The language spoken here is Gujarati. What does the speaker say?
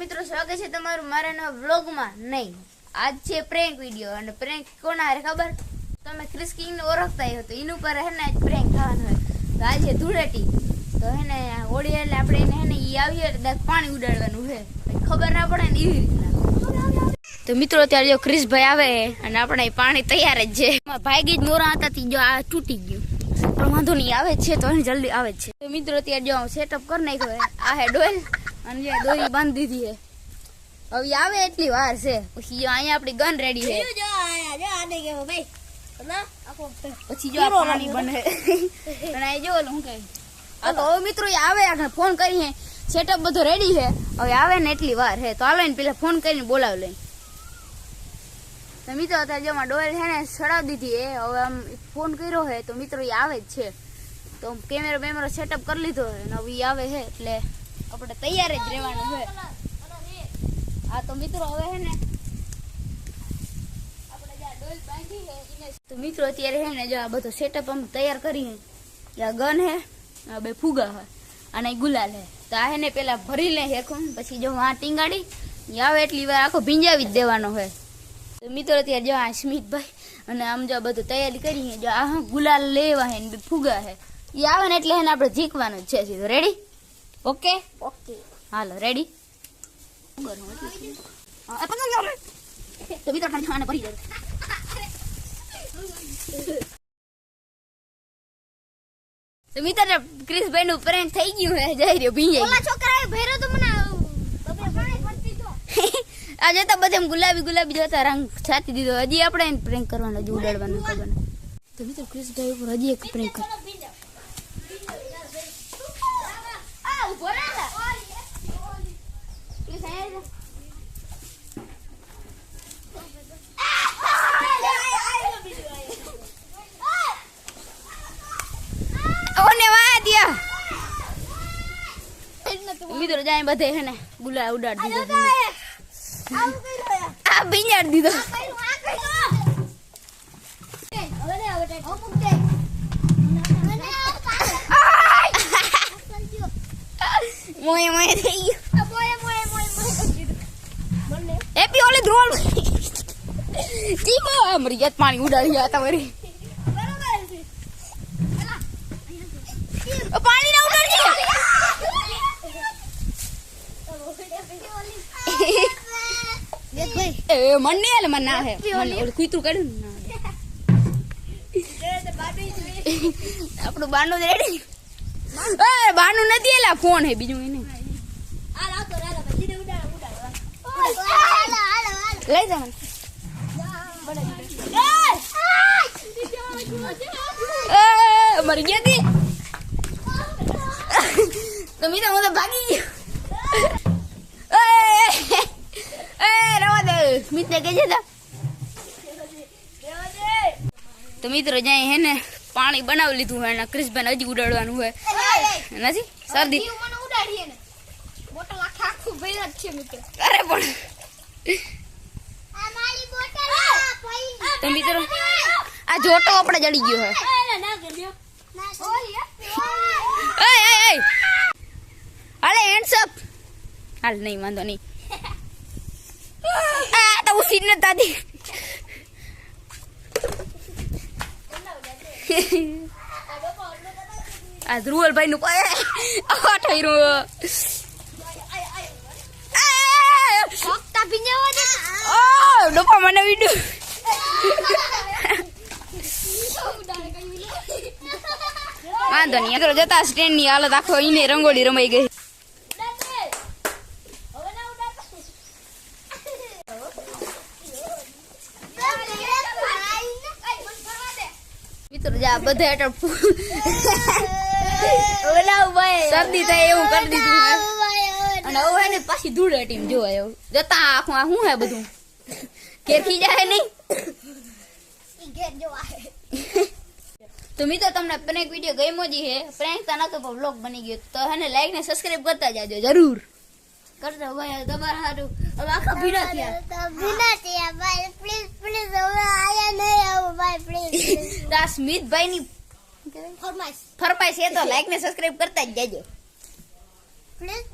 મિત્રો સ્વાગત છે તમારું મારા નવા વ્લોગમાં. નહીં, આજ છે પ્રેન્ક વિડિયો. અને પ્રેન્ક કોના હારે ખબર? તમે ક્રિસ કિંગ ને ઓળખતા હો તો એનું પર હે ને પ્રેન્ક થવાનું હોય. તો આજે ધૂળેટી તો હે ને હોળી એટલે આપણે એને હે ને ઈ આવીએ એટલે પાણી ઉડાડવાનું છે, ખબર ના પડે ને એવી રીતના. તો મિત્રો અત્યારે જો ક્રિસભાઈ આવે અને આપણે પાણી તૈયાર જ છે. ભાગી જ મોરા હતા જો આ તૂટી ગયું, પણ વાંધો નહીં, આવે જ છે તો જલ્દી આવે જ છે. તો મિત્રો અત્યારે જો સેટઅપ કરી નાખ્યો. આ હે ડોલ અને જે દોરી બાંધી દીધી છે. હવે આવે એટલી વાર છે. પછી જો અહીંયા આપણી ગન રેડી છે. પછી જો પાણી બને અને જો હું કહે આ તો હવે મિત્રો આવે આગળ ફોન કરીએ. સેટઅપ બધો રેડી છે. હવે આવે ને એટલી વાર છે તો હાલો ને પેલા ફોન કરીને બોલાવી લઈ. તો મિત્રો અત્યારે જો ડોલ છે ને સડાવી દીધી છે. હવે આમ ફોન કર્યો છે તો મિત્રો એ આવે જ છે. તો કેમેરો સેટઅપ કરી લીધો છે અને હવે આવે છે એટલે આપણે તૈયાર જ રહેવાનું છે. હા તો મિત્રો હવે છે ને આપણે જે ડોલ બાંધી છે એને તો મિત્રો અત્યારે છે ને જો આ બધો સેટઅપ આમ તૈયાર કરી છે. આ ગન છે, આ બે ફુગા છે અને ગુલાલ છે. તો આ છે ને પેલા ભરી લે હેખું, પછી જો આ ટીંગાડી આવે એટલી વાર આખો ભીંજાવી જ દેવાનો હોય. તો મિત્રો અત્યારે જો આ સ્મિતભાઈ અને આમ જો બધું તૈયારી કરી. જો આ ગુલાલ લેવા હે ને ફુગા હે, એ આવે ને એટલે એને આપણે જીકવાનું જ છે સીધું. રેડી? ઓકે ઓકે હાલો રેડી. તો મિત્રો ખાને ભરી જાય. તો મિત્રો ક્રિસભાઈ નું પ્રેન્ક થઈ ગયું હે, જઈ રહ્યો ભીંજાઈ. ઓલા છોકરાએ ભેરો તો મને આ જતા બધે ગુલાબી જતા રંગ છાતી દીધો. હજી આપણે પ્રેન્ક કરવાનો, હજી ઉડાડવાનું ખબર. તો મિત્રો ક્રિસભાઈ ઉપર હજી એક પ્રેન્ક કર. મિત્રો જાય બધે હે ને ગુલાબ ઉડાડી દીધો. આ ભીંજાડ દીધો. મોય મોય થઈ ગયો. હેપી ઓલે ધ્રોલ ટીમો મરી ગયા. પાણી ઉડાડી ગયા તમારી. પાણી ના ઉડાડી એ મને એટલે મને ના હે મને કુતરું કાઢ્યું ને આપણું બાનું રેડી. બાનું નથી એલા ફોન હે બીજું એને લઈ જા. મરી ગયા હતી તો મીઠા હું તો ભાગી ગયો. મિત્ર કે તો મિત્રો જાય હે ને પાણી બનાવી લીધું હોય ને ક્રિસભાઈ હજી ઉડાડવાનું હોય નથી શરદી. અરે પણ તો મિત્રો આ જોટો આપણે જડી ગયો હે. હાલે હેન્ડ્સ અપ. હાલ નહીં વાંધો નહીં. તો ઉસી ન દાદી આ ધ્રુવલભાઈ નું ડોપા મને વિડ્યું. વાંધો નહીં જતા સ્ટેન્ડ ની હાલત આખો એને રંગોળી રમાઈ ગઈ. બધા શરદી થાય એવું કરી દીધું અને હવે ને પાછી ધૂળેટી જોવા એવું જતા આખું આ શું હે બધું કેરખી જાય નહીં. તો મિત્રો તમને પ્રેન્ક વિડીયો ગમ્યો જ છે. પ્રેન્ક તો નતો પણ વ્લોગ બની ગયો તો હે લાઈક ને સબસ્ક્રાઇબ કરતા જાજો જરૂર કરતા ભાઈ. તમારા હારું હવે આખા ભીડા થયા ભાઈ. પ્લીઝ હવે આયા નહીં આવો ભાઈ પ્લીઝ. આ સ્મિતભાઈ ની ફરમાઈશ એ તો લાઈક ને સબસ્ક્રાઇબ કરતા જ જાજો પ્લીઝ.